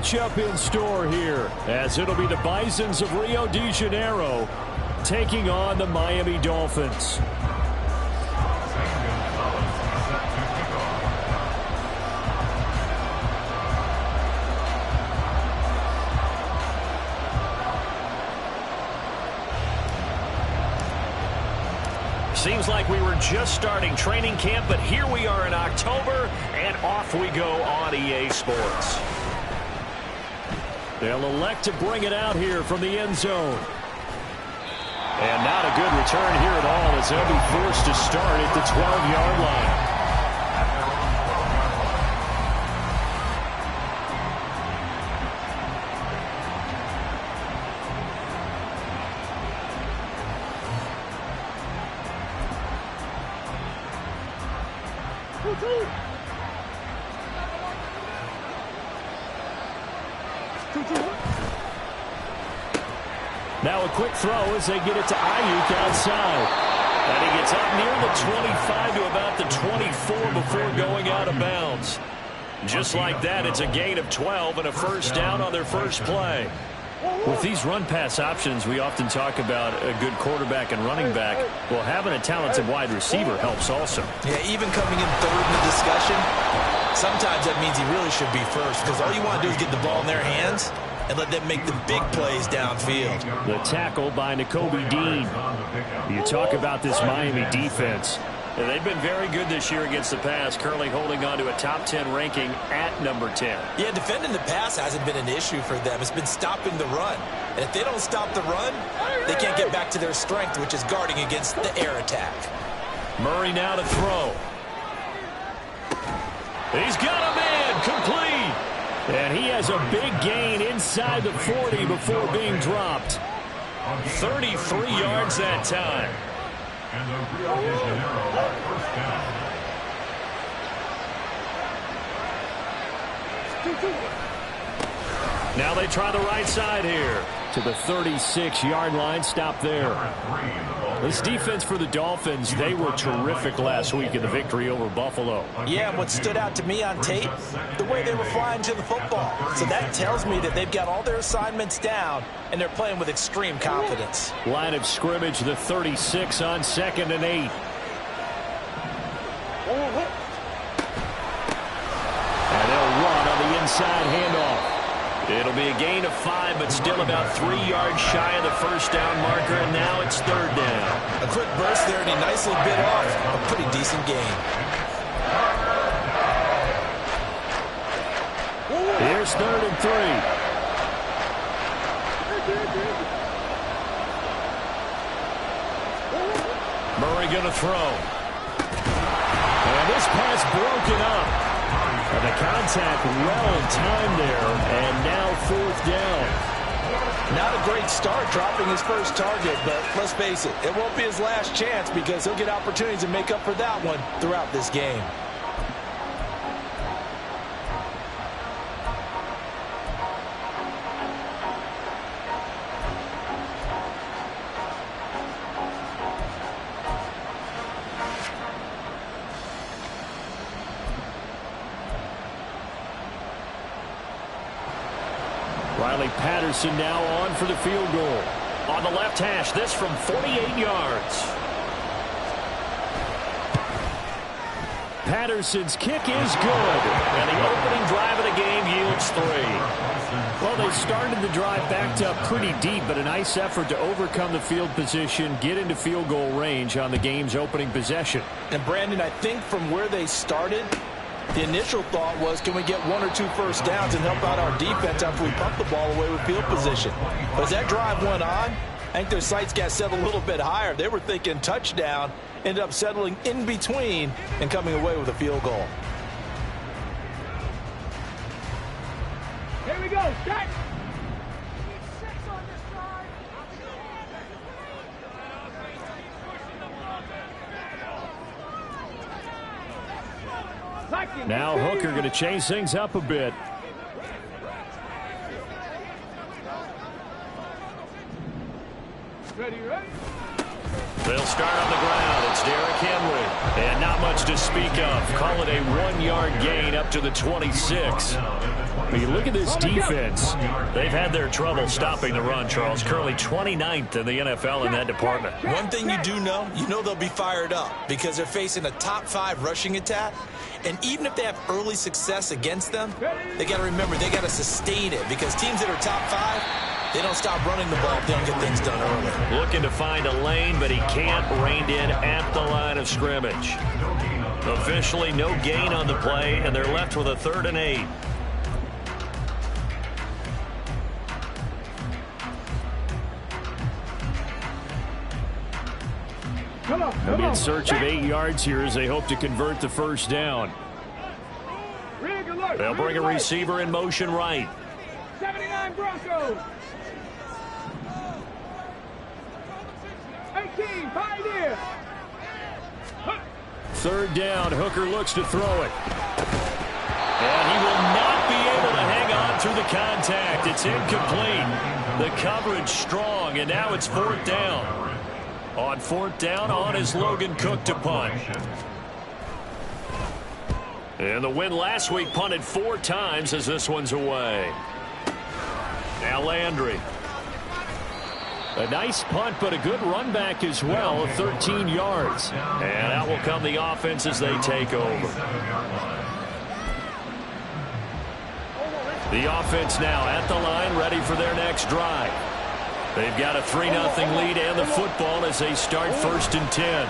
matchup in store here, as it'll be the Bisons of Rio de Janeiro taking on the Miami Dolphins. Seems like we were just starting training camp, but here we are in October, and off we go on EA Sports. They'll elect to bring it out here from the end zone. And not a good return here at all, as they'll be forced to start at the 12-yard line. Now a quick throw as they get it to Ayuk outside. And he gets up near the 25 to about the 24 before going out of bounds. Just like that, it's a gain of 12 and a first down on their first play. With these run-pass options, we often talk about a good quarterback and running back. Well, having a talented wide receiver helps also. Yeah, even coming in third in the discussion, sometimes that means he really should be first, because all you want to do is get the ball in their hands and let them make the big plays downfield. The tackle by Nakobe Dean. You talk about this Miami defense. And they've been very good this year against the pass, currently holding on to a top 10 ranking at number 10. Yeah, defending the pass hasn't been an issue for them. It's been stopping the run. And if they don't stop the run, they can't get back to their strength, which is guarding against the air attack. Murray now to throw. He's got a man complete. And he has a big gain inside the 40 before being dropped. 33 yards that time. And the Rio de Janeiro first down. Now they try the right side here to the 36-yard line. Stop there. This defense for the Dolphins, they were terrific last week in the victory over Buffalo. Yeah, and what stood out to me on tape, the way they were flying to the football. So that tells me that they've got all their assignments down, and they're playing with extreme confidence. Line of scrimmage, the 36 on 2nd and 8. And they'll run on the inside handoff. It'll be a gain of 5, but still about 3 yards shy of the first down marker, and now it's third down. A quick burst there, and he nicely bit off a pretty decent gain. Here's 3rd and 3. Murray going to throw. And this pass broken up. And the contact well timed there, and now 4th down. Not a great start dropping his first target, but let's face it, it won't be his last chance because he'll get opportunities to make up for that one throughout this game. Riley Patterson now on for the field goal. On the left hash, this from 48 yards. Patterson's kick is good. And the opening drive of the game yields 3. Well, they started the drive backed up pretty deep, but a nice effort to overcome the field position, get into field goal range on the game's opening possession. And, Brandon, I think from where they started, the initial thought was, can we get 1 or 2 first downs and help out our defense after we pump the ball away with field position? But as that drive went on, I think their sights got set a little bit higher. They were thinking touchdown, ended up settling in between and coming away with a field goal. Here we go, start! Now Hooker going to change things up a bit. They'll start on the ground. It's Derrick Henry. And not much to speak of. Call it a 1-yard gain up to the 26. But you look at this defense. They've had their trouble stopping the run, Charles. Currently 29th in the NFL in that department. One thing you do know, they'll be fired up because they're facing a top 5 rushing attack. And even if they have early success against them, they got to remember they got to sustain it because teams that are top 5, they don't stop running the ball if they don't get things done early. Looking to find a lane, but he can't. Reined in at the line of scrimmage. Officially no gain on the play, and they're left with a 3rd and 8. They'll be in search of 8 yards here as they hope to convert the first down. They'll bring a receiver in motion right. 79 Broncos. 18 Pioneer. 3rd down. Hooker looks to throw it. And he will not be able to hang on through the contact. It's incomplete. The coverage strong, and now it's 4th down. On 4th down, on is Logan Cook to punt. And the win last week punted 4 times as this one's away. Now Landry. A nice punt, but a good run back as well, 13 yards. And out will come the offense as they take over. The offense now at the line, ready for their next drive. They've got a 3-0 lead and the football as they start 1st and 10.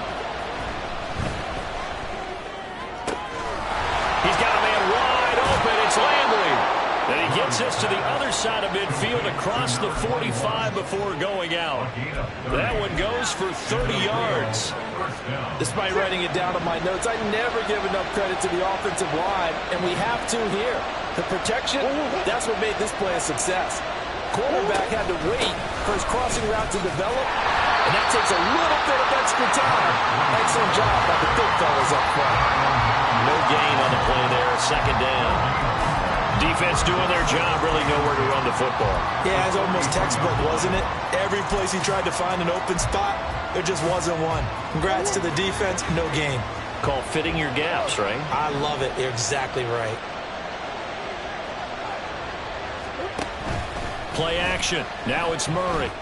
He's got a man wide open. It's Landry. And he gets this to the other side of midfield across the 45 before going out. That one goes for 30 yards. Despite writing it down on my notes, I never give enough credit to the offensive line, and we have to here. The protection, that's what made this play a success. Quarterback had to wait for his crossing route to develop, and that takes a little bit of extra time. Excellent job by the big fellas up front. No gain on the play there, 2nd down. Defense doing their job, really nowhere to run the football. Yeah, it's almost textbook, wasn't it? Every place he tried to find an open spot, there just wasn't one. Congrats to the defense, no gain. Called fitting your gaps, right? I love it. You're exactly right. Play action. Now it's Murray. Looking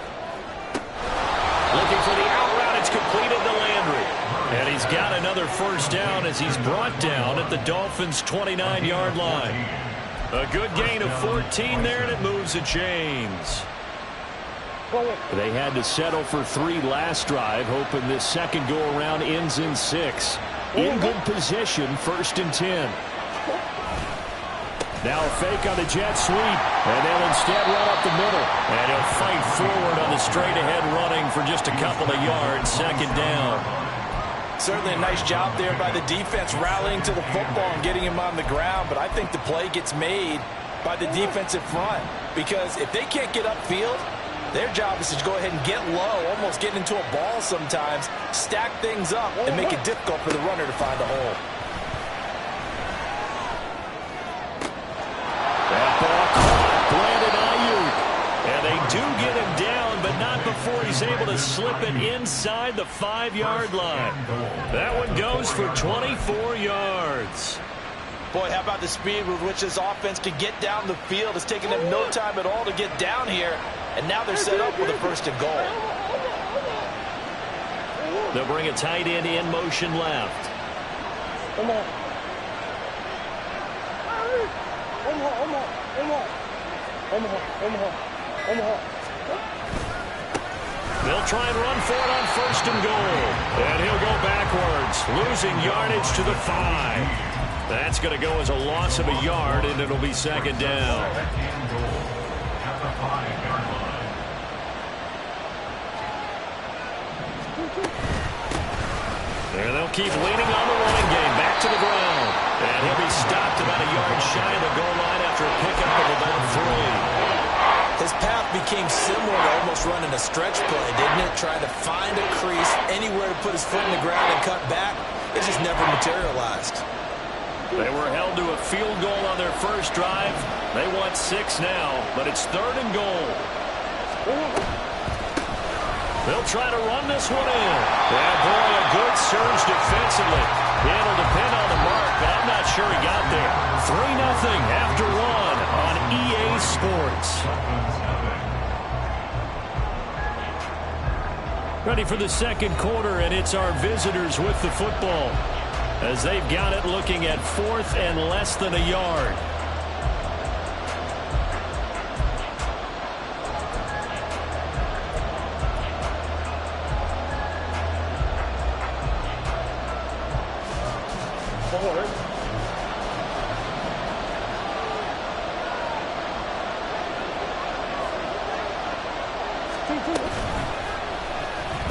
for the out route. It's completed to Landry. And he's got another 1st down as he's brought down at the Dolphins' 29-yard line. A good gain of 14 there, and it moves the chains. They had to settle for 3 last drive, hoping this second go-around ends in 6. In good position, 1st and 10. Now a fake on the jet sweep, and they'll instead run up the middle. And he'll fight forward on the straight-ahead running for just a couple of yards, 2nd down. Certainly a nice job there by the defense rallying to the football and getting him on the ground, but I think the play gets made by the defensive front because if they can't get upfield, their job is to go ahead and get low, almost get into a ball sometimes, stack things up, and make it difficult for the runner to find a hole. That ball caught, Brandon Ayuk. And they do get him down, but not before he's able to slip it inside the 5-yard line. That one goes for 24 yards. Boy, how about the speed with which this offense can get down the field? It's taken them no time at all to get down here, and now they're set up with a 1st and goal. They'll bring a tight end in motion left. They'll try and run for it on 1st and goal. And he'll go backwards, losing yardage to the 5. That's going to go as a loss of a yard, and it'll be 2nd down. And they'll keep leaning on the running game. Back to the ground. And he'll be stopped about a yard shy of the goal line after a pickup of about 3. His path became similar to almost running a stretch play, didn't it? Trying to find a crease, anywhere to put his foot in the ground and cut back. It just never materialized. They were held to a field goal on their first drive. They want 6 now, but it's 3rd and goal. They'll try to run this one in. And boy, a good surge defensively. It'll depend on the mark, but I'm not sure he got there. 3-0 after 1 on EA Sports. Ready for the second quarter, and it's our visitors with the football as they've got it looking at 4th and less than a yard.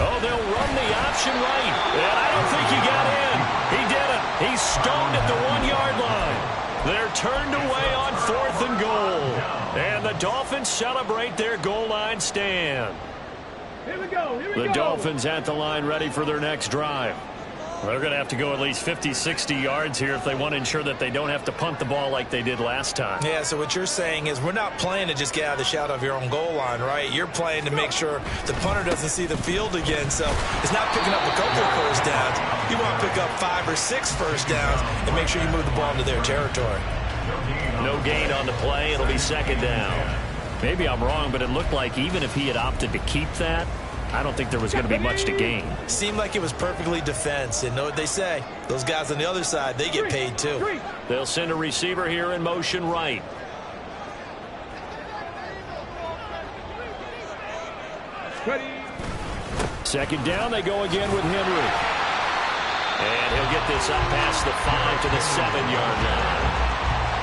Oh, they'll run the option right. And I don't think he got in. He didn't. He's stoned at the 1-yard line. They're turned away on 4th and goal. And the Dolphins celebrate their goal line stand. Here we go. The Dolphins at the line ready for their next drive. They're going to have to go at least 50, 60 yards here if they want to ensure that they don't have to punt the ball like they did last time. Yeah, so what you're saying is we're not playing to just get out of the shadow of your own goal line, right? You're playing to make sure the punter doesn't see the field again. So it's not picking up a couple of first downs. You want to pick up 5 or 6 first downs and make sure you move the ball into their territory. No gain on the play. It'll be second down. Maybe I'm wrong, but it looked like even if he had opted to keep that, I don't think there was going to be much to gain. Seemed like it was perfectly defense. And know what they say? Those guys on the other side, they get paid too. They'll send a receiver here in motion right. Second down, they go again with Henry. And he'll get this up past the 5 to the 7-yard line.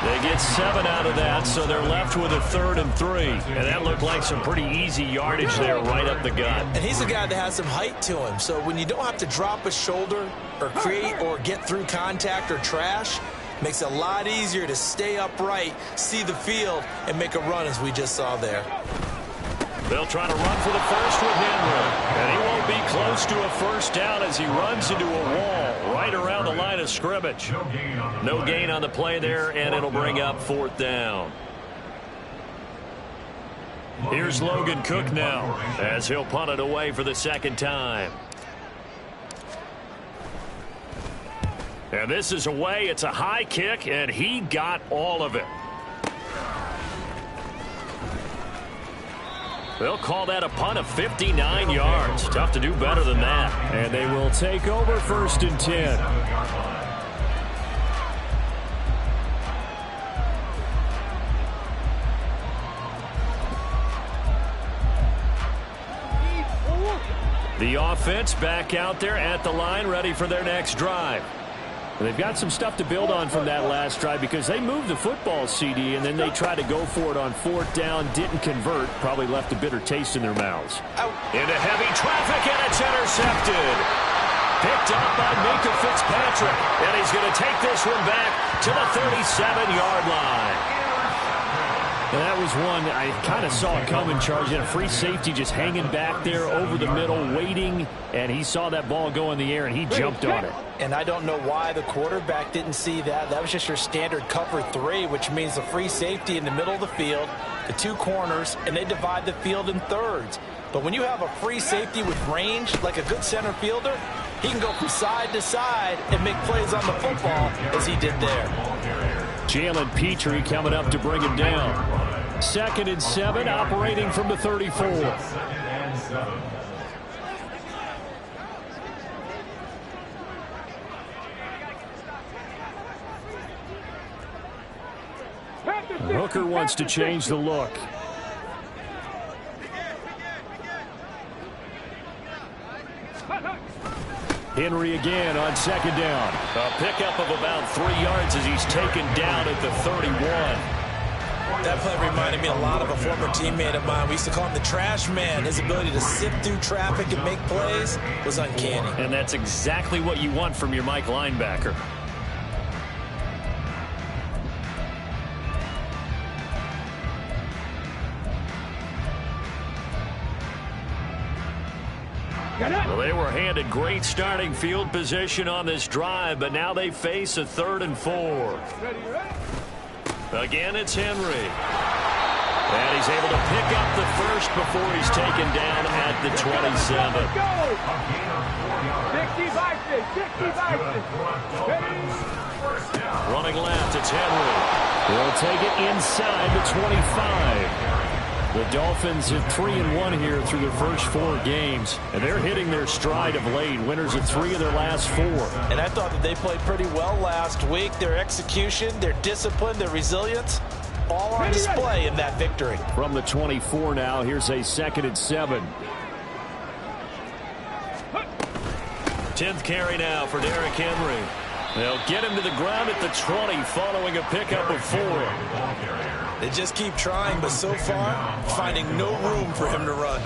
They get 7 out of that, so they're left with a 3rd and 3. And that looked like some pretty easy yardage there right up the gut. And he's a guy that has some height to him. So when you don't have to drop a shoulder or create or get through contact or trash, makes it a lot easier to stay upright, see the field, and make a run as we just saw there. They'll try to run for the first with Henry. And he won't be close to a first down as he runs into a wall right around the line of scrimmage. No gain on the play there, and it'll bring up 4th down. Here's Logan Cook now as he'll punt it away for the second time. And this is away. It's a high kick, and he got all of it. They'll call that a punt of 59 yards. Tough to do better than that. And they will take over 1st and 10. The offense back out there at the line, ready for their next drive. They've got some stuff to build on from that last drive because they moved the football, CD, and then they tried to go for it on 4th down, didn't convert, probably left a bitter taste in their mouths. Into heavy traffic, and it's intercepted. Picked up by Minka Fitzpatrick, and he's going to take this one back to the 37-yard line. And that was one I kind of saw coming, Charles. You had a free safety just hanging back there over the middle, waiting, and he saw that ball go in the air, and he jumped on it. And I don't know why the quarterback didn't see that. That was just your standard cover 3, which means the free safety in the middle of the field, the 2 corners, and they divide the field in thirds. But when you have a free safety with range, like a good center fielder, he can go from side to side and make plays on the football as he did there. Jalen Petrie coming up to bring him down. 2nd and 7, operating from the 34. Hooker wants to change the look. Henry again on 2nd down. A pickup of about 3 yards as he's taken down at the 31. That play reminded me a lot of a former teammate of mine. We used to call him the trash man. His ability to sift through traffic and make plays was uncanny. And that's exactly what you want from your Mike linebacker. Well, they were handed great starting field position on this drive, but now they face a 3rd and 4. Again, it's Henry. And he's able to pick up the first before he's taken down at the 27. 65. Running left, it's Henry. They'll take it inside the 25. The Dolphins have 3-1 here through their first 4 games, and they're hitting their stride of late. Winners of 3 of their last 4. And I thought that they played pretty well last week. Their execution, their discipline, their resilience, all on display in that victory. From the 24 now, here's a 2nd and 7. 10th carry now for Derrick Henry. They'll get him to the ground at the 20 following a pickup of 4. They just keep trying, but so far, finding no room for him to run.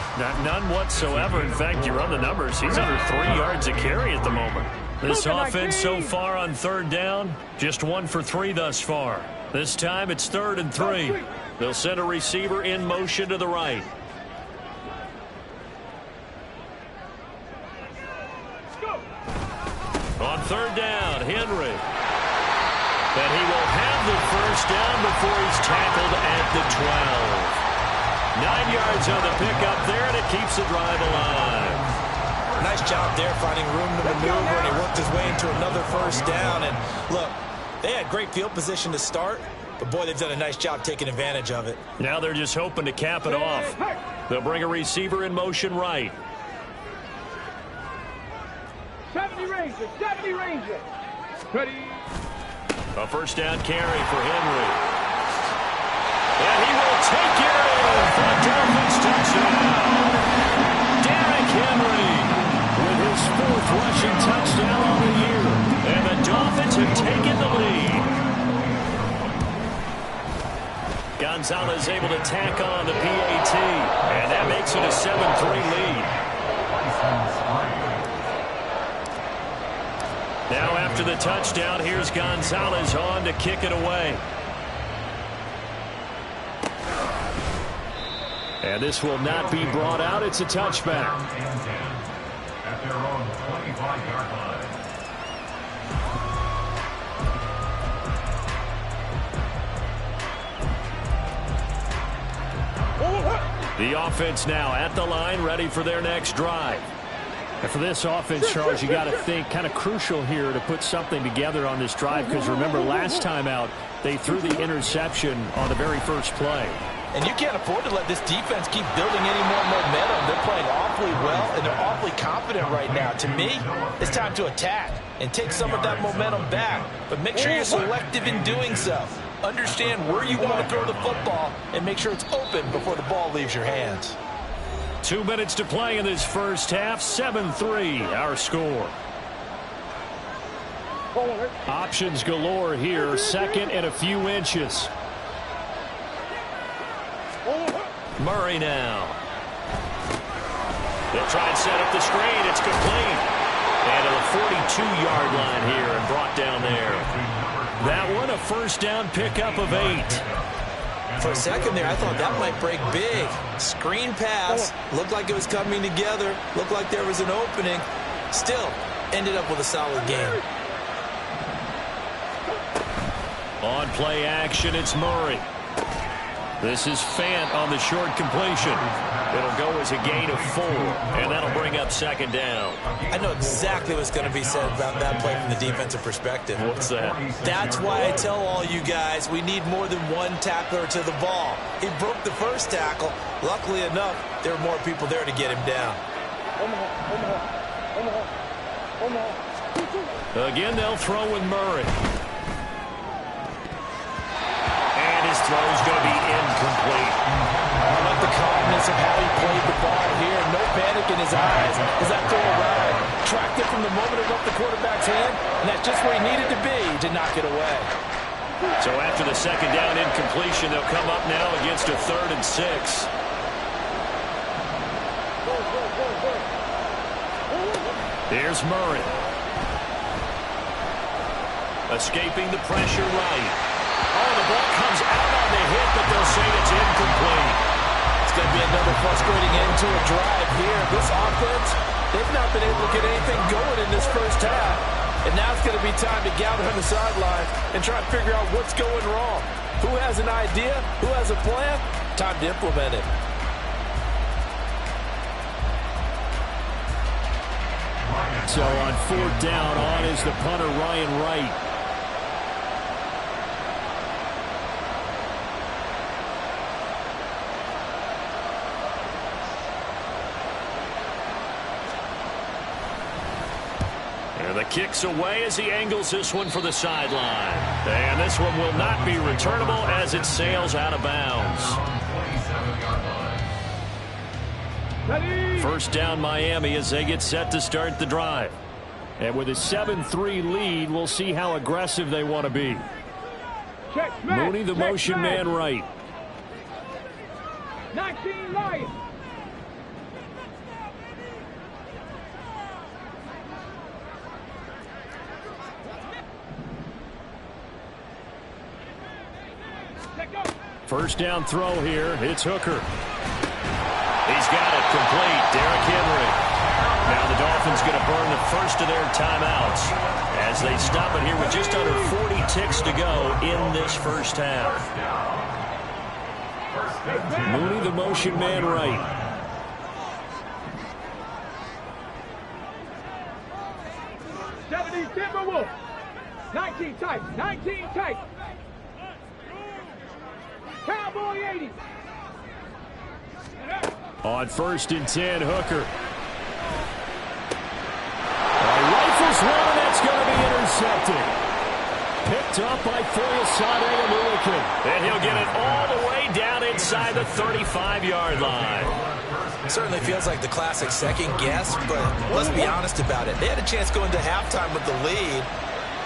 None whatsoever. In fact, you run the numbers. He's under 3 yards a carry at the moment. This offense so far on 3rd down, just 1 for 3 thus far. This time it's 3rd and 3. They'll send a receiver in motion to the right. On 3rd down, Henry. And he will have the first down before he's tackled at the 12. 9 yards on the pickup there, and it keeps the drive alive. Nice job there finding room to maneuver, and he worked his way into another first down. And look, they had great field position to start, but boy, they've done a nice job taking advantage of it. Now they're just hoping to cap it off. They'll bring a receiver in motion right. 70 Rangers, 70 Rangers. Ready. A first down carry for Henry. And he will take it in for a Dolphins touchdown. Derrick Henry with his 4th rushing touchdown on the year. And the Dolphins have taken the lead. Gonzalez able to tack on the PAT. And that makes it a 7-3 lead. Now after the touchdown, here's Gonzalez on to kick it away. And this will not be brought out. It's a touchback. At their own 25-yard line. The offense now at the line, ready for their next drive. And for this offense, Charles, you got to think kind of crucial here to put something together on this drive, because remember last time out they threw the interception on the very first play. And you can't afford to let this defense keep building any more momentum. They're playing awfully well, and they're awfully confident right now. To me, it's time to attack and take some of that momentum back. But make sure you're selective in doing so. Understand where you want to throw the football and make sure it's open before the ball leaves your hands. 2 minutes to play in this first half. 7-3 our score. Options galore here. 2nd and a few inches. Murray now. They'll try and set up the screen. It's complete. And to the 42-yard line here and brought down there. That one a first down pickup of 8. For a second there, I thought that might break big. Screen pass. Looked like it was coming together. Looked like there was an opening. Still, ended up with a solid game. On play action, it's Murray. This is Fant on the short completion. It'll go as a gain of 4, and that'll bring up 2nd down. I know exactly what's going to be said about that play from the defensive perspective. What's that? That's why I tell all you guys we need more than one tackler to the ball. He broke the first tackle. Luckily enough, there were more people there to get him down. Again, they'll throw with Murray. And his throw is going to be incomplete. I like the calmness of how he played the ball here. No panic in his eyes as that throw arrived. Tracked it from the moment it left the quarterback's hand, and that's just where he needed to be to knock it away. So after the 2nd down incompletion, they'll come up now against a 3rd and 6. Here's Murray. Escaping the pressure right. Oh, the ball comes out on the hit, but they'll say it's incomplete. It's going to be another frustrating end to a drive here. This offense, they've not been able to get anything going in this first half. And now it's going to be time to gather on the sideline and try to figure out what's going wrong. Who has an idea? Who has a plan? Time to implement it. So on 4th down, on is the punter, Ryan Wright. And the kick's away as he angles this one for the sideline. And this one will not be returnable as it sails out of bounds. 1st down Miami as they get set to start the drive. And with a 7-3 lead, we'll see how aggressive they want to be. Mooney, the motion man, right. 19 Lions. First down throw here. It's Hooker. He's got it complete. Derrick Henry. Now the Dolphins going to burn the first of their timeouts as they stop it here with just under 40 ticks to go in this first half. Mooney, the motion man, right. Timberwolves. 19 tight. 19 tight. Cowboy 80. On 1st and 10, Hooker. Rifles one, and that's going to be intercepted. Picked up by Foyesade Oluokun. And he'll get it all the way down inside the 35-yard line. Certainly feels like the classic second guess, but let's be honest about it. They had a chance going to halftime with the lead.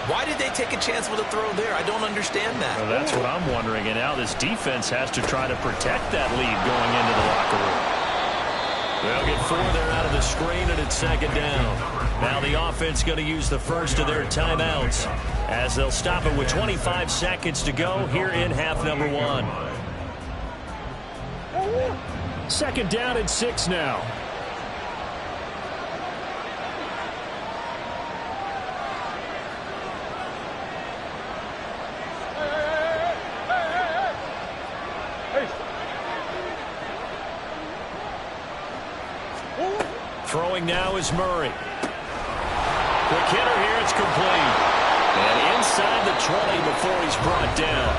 Why did they take a chance with a throw there? I don't understand that. Well, that's what I'm wondering. And now this defense has to try to protect that lead going into the locker room. They'll get 4 there out of the screen, and it's 2nd down. Now the offense going to use the first of their timeouts as they'll stop it with 25 seconds to go here in half number 1. 2nd down and 6 now. Throwing now is Murray. Quick hitter here, it's complete. And inside the 20 before he's brought down.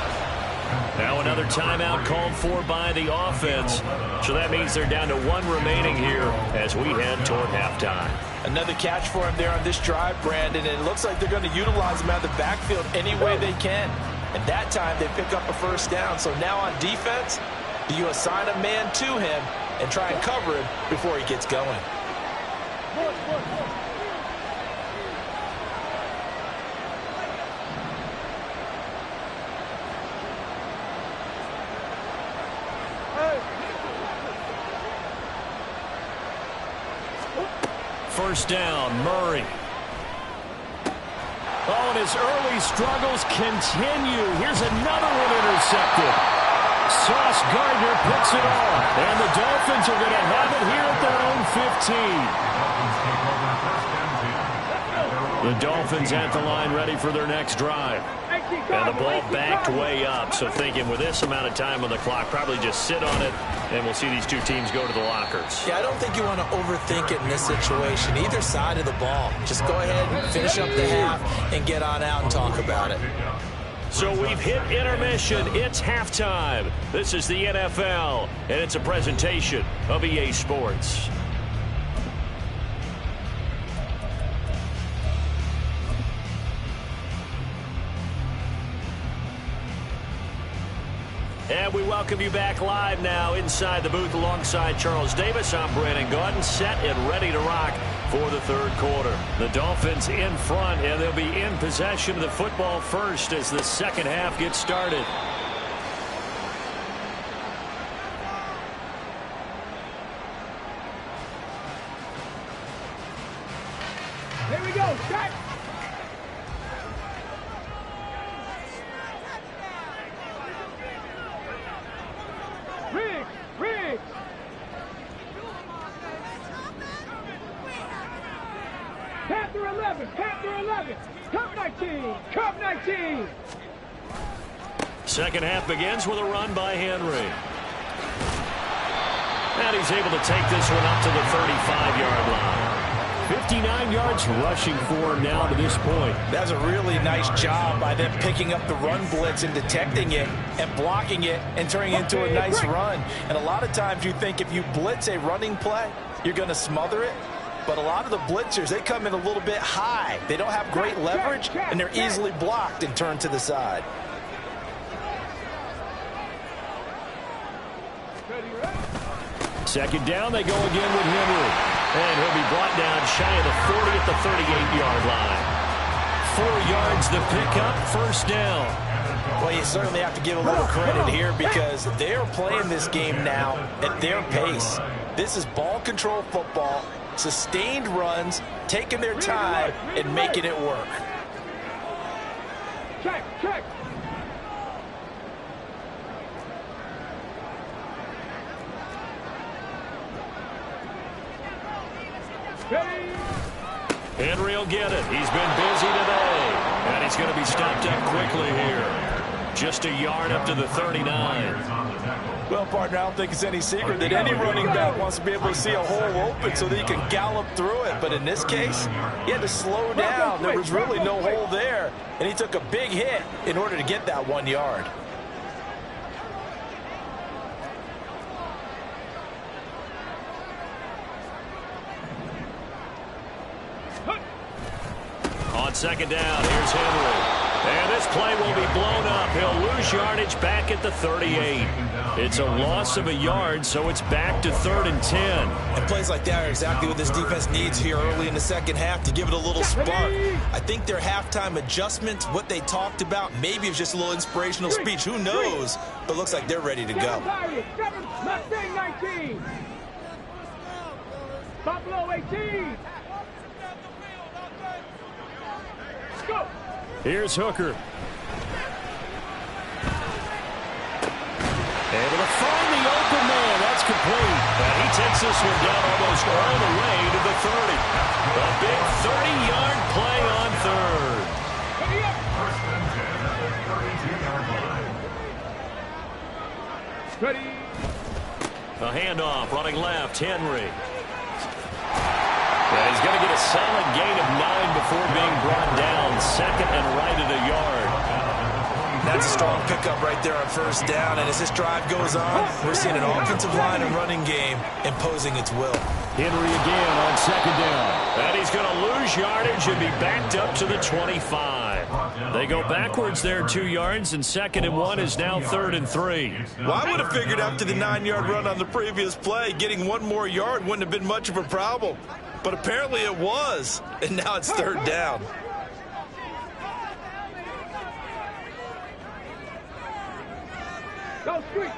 Now another timeout called for by the offense. So that means they're down to 1 remaining here as we head toward halftime. Another catch for him there on this drive, Brandon, and it looks like they're going to utilize him out of the backfield any way they can. And that time they pick up a 1st down. So now on defense, do you assign a man to him and try and cover him before he gets going? First down, Murray. Oh, and his early struggles continue. Here's another one intercepted. Sauce Gardner picks it off. And the Dolphins are going to have it here at their own 15. The Dolphins at the line ready for their next drive. And the ball backed way up. So thinking with this amount of time on the clock, probably just sit on it, and we'll see these two teams go to the lockers. Yeah, I don't think you want to overthink it in this situation. Either side of the ball. Just go ahead and finish up the half and get on out and talk about it. So we've hit intermission. It's halftime. This is the NFL, and it's a presentation of EA Sports. And we welcome you back live now inside the booth alongside Charles Davis. I'm Brandon Gaudin, set and ready to rock for the 3rd quarter. The Dolphins in front, and they'll be in possession of the football first as the 2nd half gets started. Here we go, shot. Riggs. Panther 11. Cup 19. 2nd half begins with a run by Henry. he's able to take this one up to the 35-yard line. 59 yards rushing for him now to this point. That's a really nice job by them picking up the run blitz and detecting it and blocking it and turning it into a nice run. And a lot of times you think if you blitz a running play, you're going to smother it. But a lot of the blitzers, they come in a little bit high. They don't have great leverage, and they're easily blocked and turned to the side. Second down, they go again with Henry. And he'll be brought down shy of the 40 at the 38-yard line. 4 yards the pickup, first down. Well, you certainly have to give a little credit here because they're playing this game now at their pace. This is ball control football, sustained runs, taking their time, and making it work. Check, check. Henry will get it. He's been busy today. And he's going to be stopped up quickly here. Just a yard up to the 39. Well, partner, I don't think it's any secret that any running back wants to be able to see a hole open so that he can gallop through it. But in this case, he had to slow down. There was really no hole there. And he took a big hit in order to get that 1 yard. On second down, here's Henry. And this play will be blown up. He'll lose yardage back at the 38. It's a loss of a yard, so it's back to 3rd and 10. And plays like that are exactly what this defense needs here early in the second half to give it a little spark. I think their halftime adjustment, what they talked about, maybe it's just a little inspirational speech. Who knows? But looks like they're ready to go. Mustang 19. Buffalo 18. Go. Here's Hooker. Able to find the open man. That's complete. And he takes this one down almost all the way to the 30. A big 30-yard play on third. Ready. A handoff running left. Henry. And he's going to get a solid gain of 9 before being brought down. Second and right at a yard. That's a strong pickup right there on first down. And as this drive goes on, we're seeing an offensive line and running game imposing its will. Henry again on second down. And he's going to lose yardage and be backed up to the 25. They go backwards there 2 yards, and 2nd and 1 is now 3rd and 3. Well, I would have figured after the 9-yard run on the previous play, getting 1 more yard wouldn't have been much of a problem. But apparently it was, and now it's 3rd down. Go street.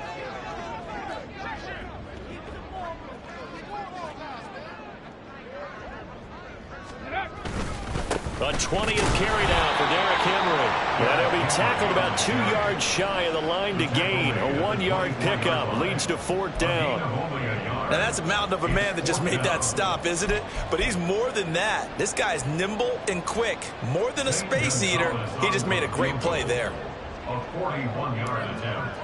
A 20th carry down for Derrick Henry. And he'll be tackled about 2 yards shy of the line to gain. A 1-yard pickup leads to 4th down. Now, that's a mountain of a man that just made that stop, isn't it? But he's more than that. This guy's nimble and quick. More than a space eater. He just made a great play there. A 41-yard attempt.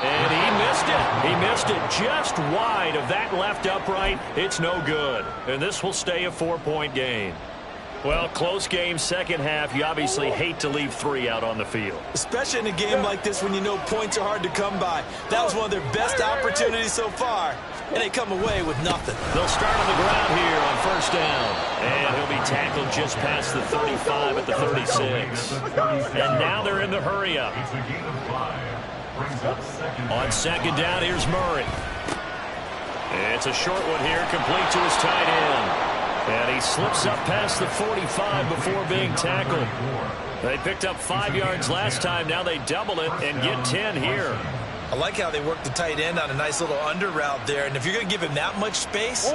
And he missed it. He missed it just wide of that left upright. It's no good. And this will stay a 4-point game. Well, close game, second half. You obviously hate to leave 3 out on the field. Especially in a game like this when you know points are hard to come by. That was one of their best opportunities so far, and they come away with nothing. They'll start on the ground here on first down. And he'll be tackled just past the 35 at the 36. And now they're in the hurry-up. On second down, here's Murray. It's a short one here, complete to his tight end. And he slips up past the 45 before being tackled. They picked up 5 yards last time. Now they double it and get 10 here. I like how they work the tight end on a nice little under route there. And if you're going to give him that much space,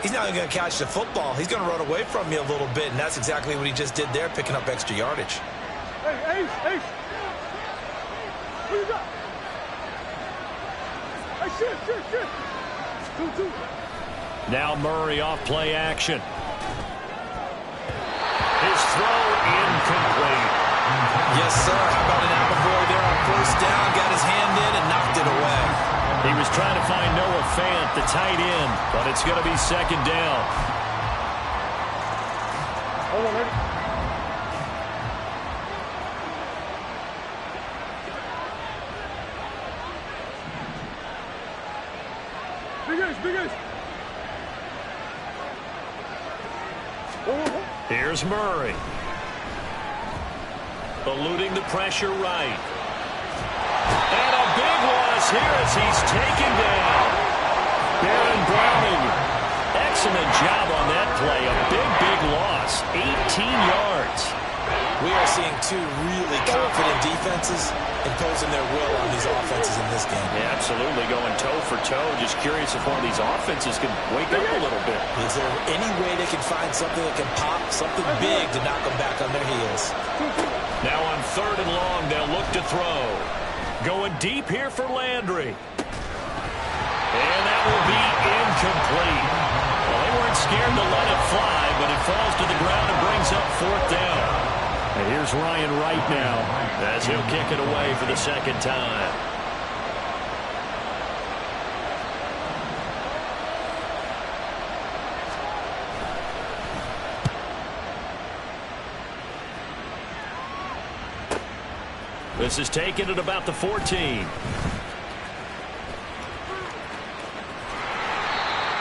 he's not going to catch the football. He's going to run away from you a little bit, and that's exactly what he just did there, picking up extra yardage. Hey, Ace. What you got? Hey, shit. 2-2. Now Murray off play action. His throw incomplete. Yes, sir. How about an out boy there on first down? Got at the tight end, but it's going to be second down. Hold on, ready? Big ace. Here's Murray. Eluding the pressure right. And a big loss here as he's taken down. Baron Browning. Excellent job on that play. A big loss. 18 yards. We are seeing two really confident defenses imposing their will on these offenses in this game. Yeah, absolutely, going toe for toe. Just curious if one of these offenses can wake up a little bit. Is there any way they can find something that can pop, something big to knock them back on their heels? Now on 3rd and long, they'll look to throw. Going deep here for Landry. And that will be incomplete. Well, they weren't scared to let it fly, but it falls to the ground and brings up 4th down. And here's Ryan Wright now as he'll kick it away for the second time. This is taken at about the 14.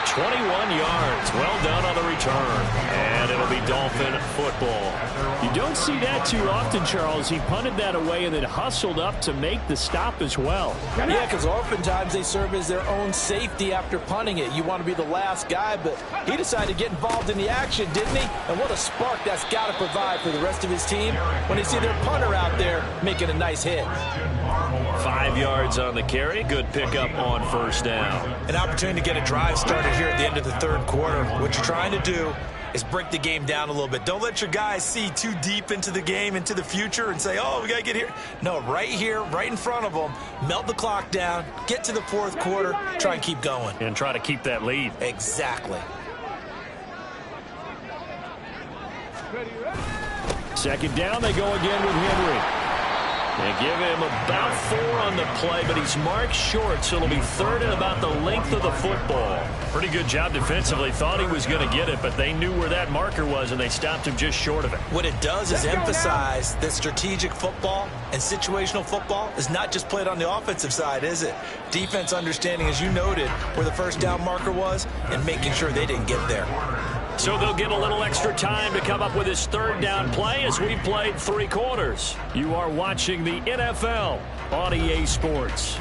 21 yards. Well done on the return. And it'll be Dolphin football. You don't see that too often, Charles. He punted that away and then hustled up to make the stop as well. Yeah, because oftentimes they serve as their own safety after punting it. You want to be the last guy, but he decided to get involved in the action, didn't he? And what a spark that's got to provide for the rest of his team when they see their punter out there making a nice hit. 5 yards on the carry. Good pickup on 1st down. An opportunity to get a drive started here at the end of the 3rd quarter. What you're trying to do is break the game down a little bit. Don't let your guys see too deep into the game, into the future, and say, oh, we got to get here. No, right here, right in front of them, melt the clock down, get to the 4th quarter, try and keep going. And try to keep that lead. Exactly. Second down, they go again with Henry. They give him about 4 on the play, but he's marked short, so it'll be 3rd and about the length of the football. Pretty good job defensively. Thought he was going to get it, but they knew where that marker was, and they stopped him just short of it. What it does is emphasize that strategic football and situational football is not just played on the offensive side, is it? Defense understanding, as you noted, where the 1st down marker was and making sure they didn't get there. So they'll get a little extra time to come up with his 3rd down play as we played 3 quarters. You are watching the NFL on EA Sports.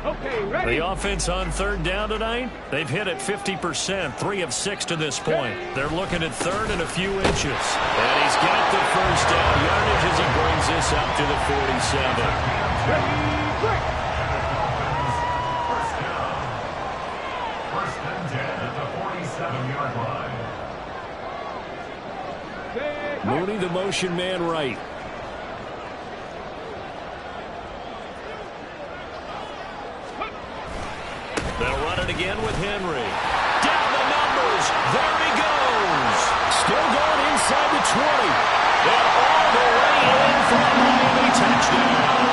Okay, ready? The offense on 3rd down tonight, they've hit it 50%, 3 of 6 to this point. They're looking at 3rd and a few inches. And he's got the 1st down yardage as he brings this up to the 47. Ready, break. First and 10 at the 47-yard line. Mooney, the motion man right. They'll run it again with Henry. Down the numbers. There he goes. Still going inside the 20. And all the way in for a Miami touchdown.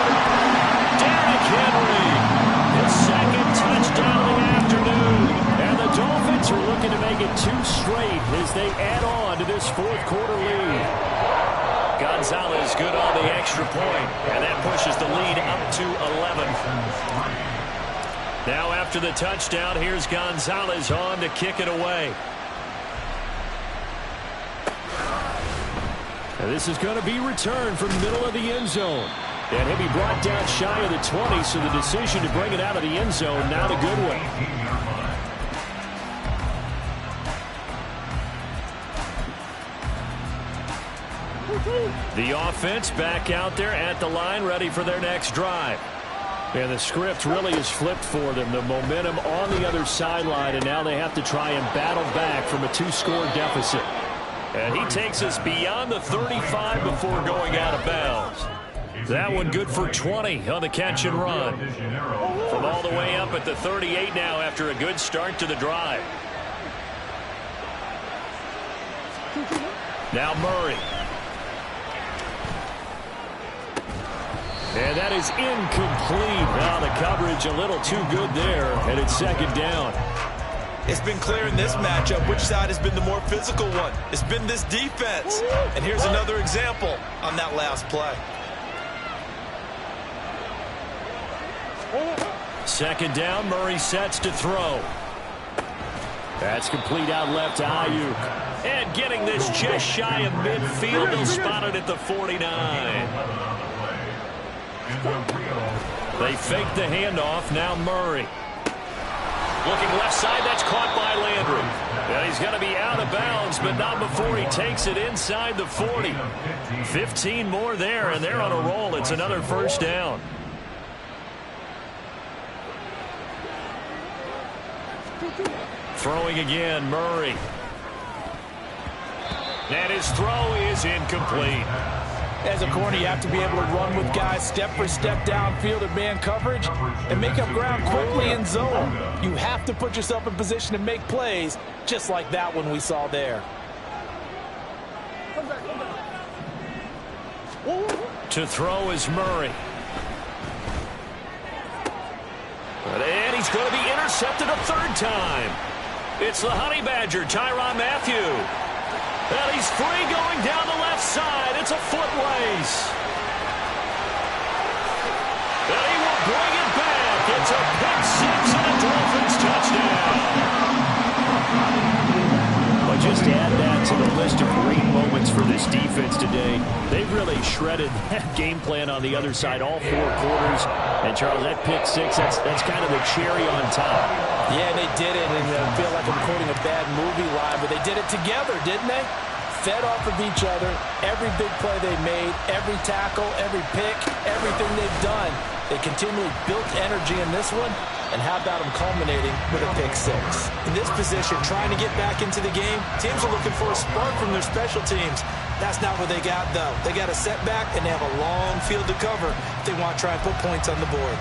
Derrick Henry. His 2nd touchdown of the afternoon. And the Dolphins are looking to make it 2 straight as they add on to this 4th quarter lead. Gonzalez good on the extra point. And that pushes the lead up to 11. Now after the touchdown, here's Gonzalez on to kick it away. And this is going to be returned from the middle of the end zone. And he'll be brought down shy of the 20, so the decision to bring it out of the end zone, not a good one. The offense back out there at the line, ready for their next drive. And the script really is flipped for them. The momentum on the other sideline, and now they have to try and battle back from a 2-score deficit. And he takes us beyond the 35 before going out of bounds. That one good for 20 on the catch and run. From all the way up at the 38 now after a good start to the drive. Now Murray. And that is incomplete. Now the coverage a little too good there, and it's second down. It's been clear in this matchup which side has been the more physical one. It's been this defense. And here's another example on that last play. Second down, Murray sets to throw. That's complete out left to Ayuk. And getting this just shy of midfield, they'll spot it at the 49. They fake the handoff, now Murray. Looking left side, that's caught by Landry. And he's going to be out of bounds, but not before he takes it inside the 40. 15 more there, and they're on a roll. It's another first down. Throwing again, Murray. And his throw is incomplete. As a corner, you have to be able to run with guys step for step downfield in man coverage and make up ground quickly in zone. You have to put yourself in position to make plays, just like that one we saw there. To throw is Murray. And he's going to be intercepted a third time. It's the Honey Badger, Tyrann Mathieu. And he's free going down the left side. It's a foot race. And he will bring it back. It's a pick six and a Dolphins touchdown. But just add that to the list of great moments for this defense today. They've really shredded that game plan on the other side all four quarters. And, Charles, that pick six, that's kind of the cherry on top. Yeah, they did it, and I feel like I'm quoting a bad movie line, but they did it together, didn't they? Fed off of each other, every big play they made, every tackle, every pick, everything they've done. They continually built energy in this one, and how about them culminating with a pick six? In this position, trying to get back into the game, teams are looking for a spark from their special teams. That's not what they got, though. They got a setback, and they have a long field to cover if they want to try and put points on the board.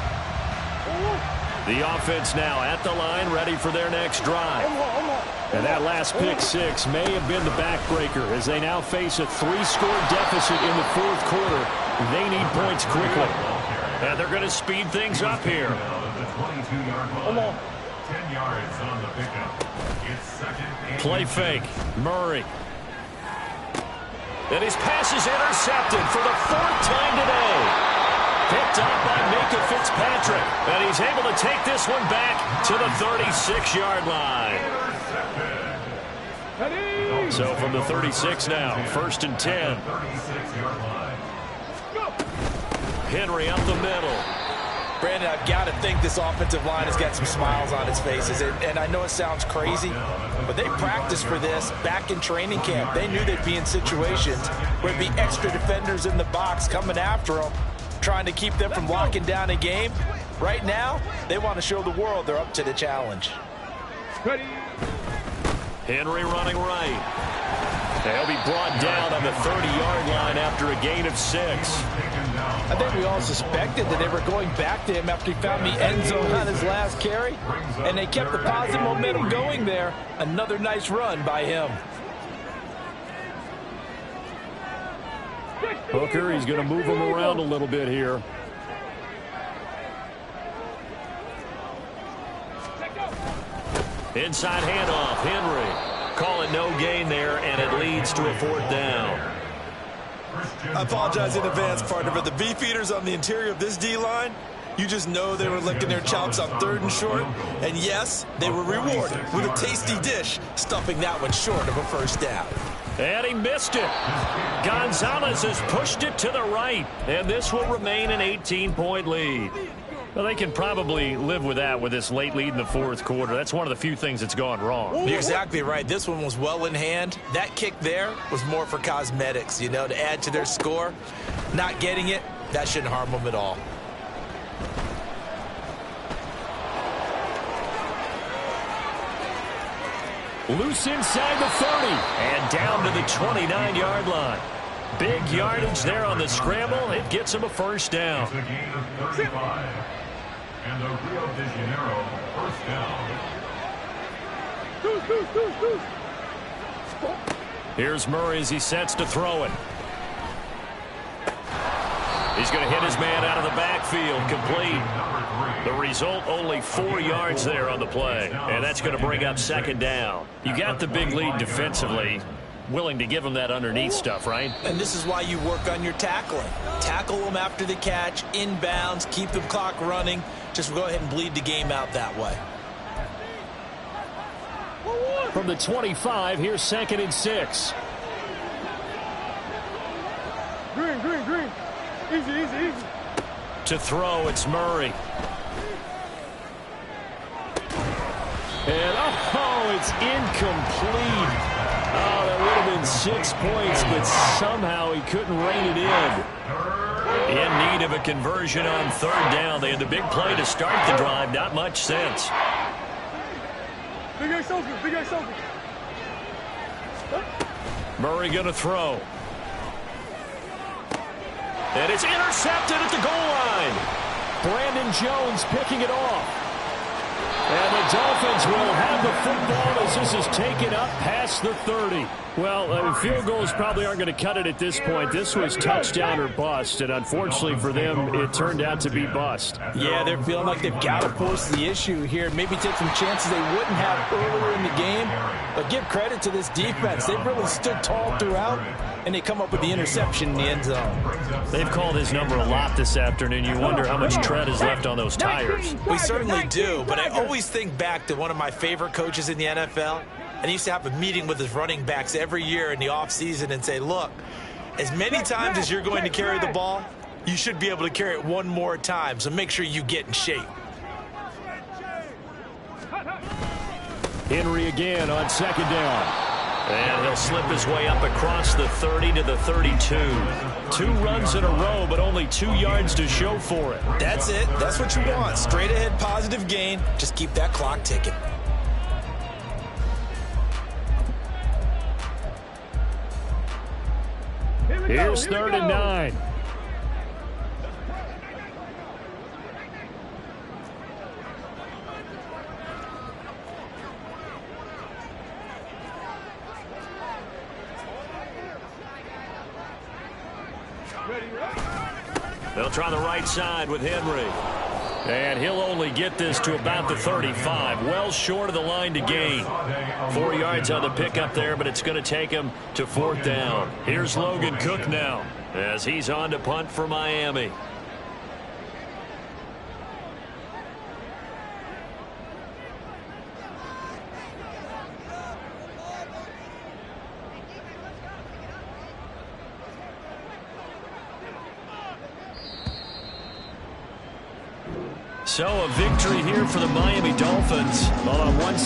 The offense now at the line, ready for their next drive. And that last pick six may have been the backbreaker as they now face a 3-score deficit in the fourth quarter. They need points quickly. And they're going to speed things up here. 10 yards on the pickup. It's second and Play fake. Murray. And his pass is intercepted for the fourth time today. Picked up by Micah Fitzpatrick. And he's able to take this one back to the 36-yard line. So from the 36 now, first and 10. Henry up the middle. Brandon, I've got to think this offensive line has got some smiles on its faces. And I know it sounds crazy, but they practiced for this back in training camp. They knew they'd be in situations where there'd be extra defenders in the box coming after them, trying to keep them from locking down a game. Right now, they want to show the world they're up to the challenge. Henry running right. They'll be brought down on the 30-yard line after a gain of 6. I think we all suspected that they were going back to him after he found the end zone on his last carry, and they kept the positive momentum going there. Another nice run by him. Hooker, he's going to move him around a little bit here. Inside handoff, Henry. Call it no gain there, and it leads to a fourth down. I apologize in advance, partner, but the beefeaters on the interior of this D-line, you just know they were licking their chops on 3rd and short. And yes, they were rewarded with a tasty dish, stuffing that one short of a first down. And he missed it. Gonzalez has pushed it to the right, and this will remain an 18-point lead. Well, they can probably live with that with this late lead in the fourth quarter. That's one of the few things that's gone wrong. You're exactly right. This one was well in hand. That kick there was more for cosmetics, you know, to add to their score. Not getting it, that shouldn't harm them at all. Loose inside the 30 and down to the 29-yard line. Big yardage there on the scramble. It gets him a first down. It's a gain of 35. And the Rio de Janeiro first down. Here's Murray as he sets to throw it. He's going to hit his man out of the backfield, complete. The result, only 4 yards there on the play. And that's going to bring up second down. You got the big lead defensively. Willing to give him that underneath stuff, right? And this is why you work on your tackling. Tackle them after the catch, inbounds, keep the clock running. Just go ahead and bleed the game out that way. From the 25, here's 2nd and 6. Green. Easy. To throw, it's Murray. And, it's incomplete. Oh, that would have been 6 points, but somehow he couldn't rein it in. In need of a conversion on 3rd down. They had the big play to start the drive. Not much sense. Big A Sophie. Murray going to throw. And it's intercepted at the goal line. Brandon Jones picking it off. And the Dolphins will have the football as this is taken up past the 30. Well, field goals probably aren't going to cut it at this point. This was touchdown or bust, and unfortunately for them, it turned out to be bust. Yeah, they're feeling like they've got to force the issue here. Maybe take some chances they wouldn't have earlier in the game. But give credit to this defense. They've really stood tall throughout, and they come up with the interception in the end zone. They've called his number a lot this afternoon. You wonder how much tread is left on those tires. We certainly do, but I always think back to one of my favorite coaches in the NFL. And he used to have a meeting with his running backs every year in the offseason and say, look, as many times as you're going to carry the ball, you should be able to carry it one more time. So make sure you get in shape. Henry again on 2nd down. And he'll slip his way up across the 30 to the 32. 2 runs in a row, but only 2 yards to show for it. That's it. That's what you want. Straight ahead, positive gain. Just keep that clock ticking. Here's 3rd and 9. They'll try the right side with Henry. And he'll only get this to about the 35. Well short of the line to gain. 4 yards on the pickup there, but it's going to take him to 4th down. Here's Logan Cook now as he's on to punt for Miami. So a victory here for the Miami Dolphins. Well, on one side